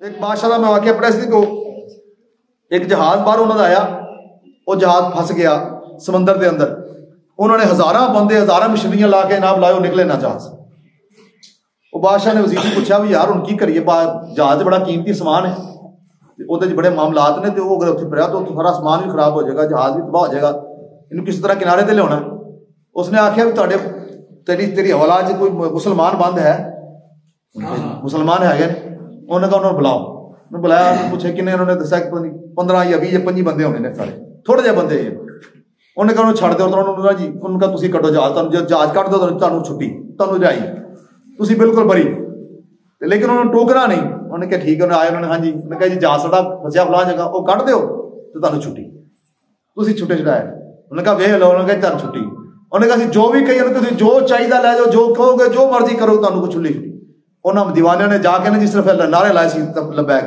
ایک بادشاہ میں واقعہ پڑھا سی کو ایک جہاز باہر انہوں نے آیا، وہ جہاز پھنس گیا سمندر دے اندر، انہوں نے ہزاراں بندے ہزاراں مشینریاں لا کے انعام لائے، وہ نکلے نہ جہاز۔ وہ بادشاہ نے وزیر کو پوچھا بھی یار ہن کی کریے، جہاز بڑا قیمتی سامان ہے، وہ بڑے معاملات نے، تو وہ اگر اتنے پڑیا تو سارا سامان بھی خراب ہو جائے گا، جہاز بھی تباہ ہو جائے گا، انہوں کس طرح کنارے تے لیا۔ اس نے آخیا بھی تیری حوالہ چ کوئی مسلمان بند ہے؟ مسلمان ہے گا نہیں؟ انہوں نے کہا انہوں نے بلاؤ، انہوں نے بلایا، پوچھے کنے، انہوں نے دسیا کہ 15 یا 20 یا 25 بندے ہونے نے، سارے تھوڑے جہے بندے۔ انہوں نے کہا انہوں چھڑ دو، انہوں نے جی انہوں نے کہا تسی کٹو جہاز، جہاز کٹ دو تمہیں چھٹی، تمہیں رہائی، تسی بالکل بری۔ لیکن انہوں نے ٹوکنا نہیں، انہوں نے کہا ٹھیک ہے، انہوں نے آئے، انہوں نے ہاں جی، انہوں نے کہا جی جہاز ساڈا پھسیا فلاں جگہ، وہ کٹ دیو تو تمہیں چھٹی، تسی چھٹے چڑھائے۔ انہوں نے کہا ویکھ لو، انہوں نے کہا چل چھٹی۔ انہوں نے کہا جو بھی کہیے تسی جو چاہیے لے جاؤ، جو کہو گے جو مرضی کرو، تمہیں کو چھلی چھٹی۔ انہوں دیوانیاں نے جا کے نا جس طرح نعرے لائے سی لبیک،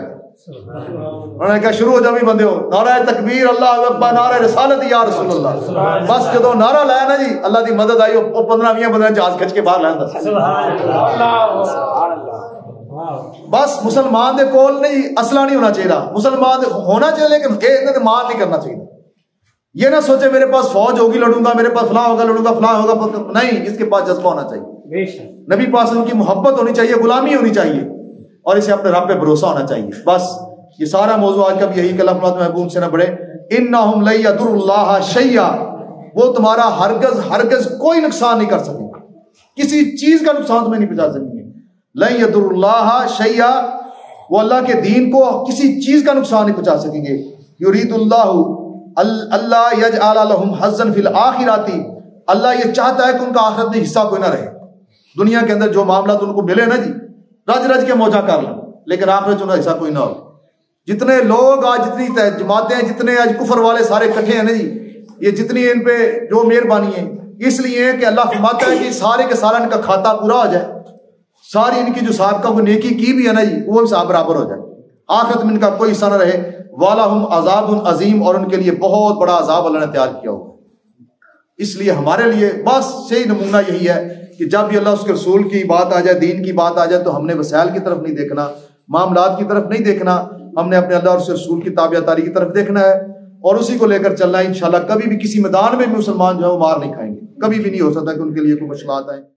انہوں نے کہا شروع ہو جاؤ بھی بندے ہو، نعرہ تکبیر اللہ اکبر، نعرہ رسالت یا رسول اللہ۔ بس جدو نعرہ لایا نا جی اللہ دی مدد آئی، وہ 15-20 بندے جہاز کھچ کے باہر لائے۔ بس مسلمان دے کول نہیں اسلحہ نہیں ہونا چاہیے، مسلمان ہونا چاہیے لیکن انہوں نے مار نہیں کرنا چاہیے۔ یہ نہ سوچے میرے پاس فوج ہوگی لڑوں گا، میرے پاس فلاں ہوگا لڑوں گا، فلاں ہوگا، نہیں، اس کے پاس جذبہ ہونا چاہیے، نبی پاس ان کی محبت ہونی چاہیے، غلامی ہونی چاہیے، اور اسے اپنے رب پہ بھروسہ ہونا چاہیے۔ بس یہ سارا موضوع آج کا بھی یہی کہ اللہ فرماتا ہے محبوب سے نہ بڑھے، انہم لن یضروا اللہ شیئا، وہ تمہارا ہرگز کوئی نقصان نہیں کر سکیں، کسی چیز کا نقصان تمہیں نہیں پہنچا سکیں گے۔ لن یضروا اللہ شیئا، وہ اللہ کے دین کو کسی چیز کا نقصان نہیں پہنچا سکیں گے۔ یرید اللہ یجعل لہم حظا فی الآخرۃ، اللہ یہ چاہتا ہے کہ ان کا آخرت میں حصہ کوئی نہ رہے۔ دنیا کے اندر جو معاملات ان کو ملے نا جی، رج رج کے موجہ کر لیں، لیکن آخرت ان کا حصہ کوئی نہ ہو۔ جتنے لوگ آج، جتنی جماعتیں، جتنے آج کفر والے سارے اکٹھے ہیں نا جی، یہ جتنی ان پہ جو مہربانی ہے اس لیے کہ اللہ فرماتا ہے کہ سارے کے سارا ان کا کھاتا پورا ہو جائے، ساری ان کی جو سابقہ کو نیکی کی بھی ہے نا جی وہ حساب برابر ہو جائے، آخرت میں ان کا کوئی حصہ نہ رہے۔ وَلَهُمْ عَذَابٌ عَظِيمٌ، اور ان کے لیے بہت بڑا عذاب اللہ نے تیار کیا ہوگا۔ اس لیے ہمارے لیے بس صحیح نمونہ یہی ہے کہ جب بھی اللہ اس کے رسول کی بات آ جائے، دین کی بات آ جائے، تو ہم نے وسائل کی طرف نہیں دیکھنا، معاملات کی طرف نہیں دیکھنا، ہم نے اپنے اللہ اور اس کے رسول کی تابعداری کی طرف دیکھنا ہے اور اسی کو لے کر چلنا ہے۔ انشاءاللہ کبھی بھی کسی میدان میں مسلمان جو ہے وہ مار نہیں کھائیں گے، کبھی بھی نہیں ہو سکتا کہ ان کے لیے کوئی مشکلات آئیں۔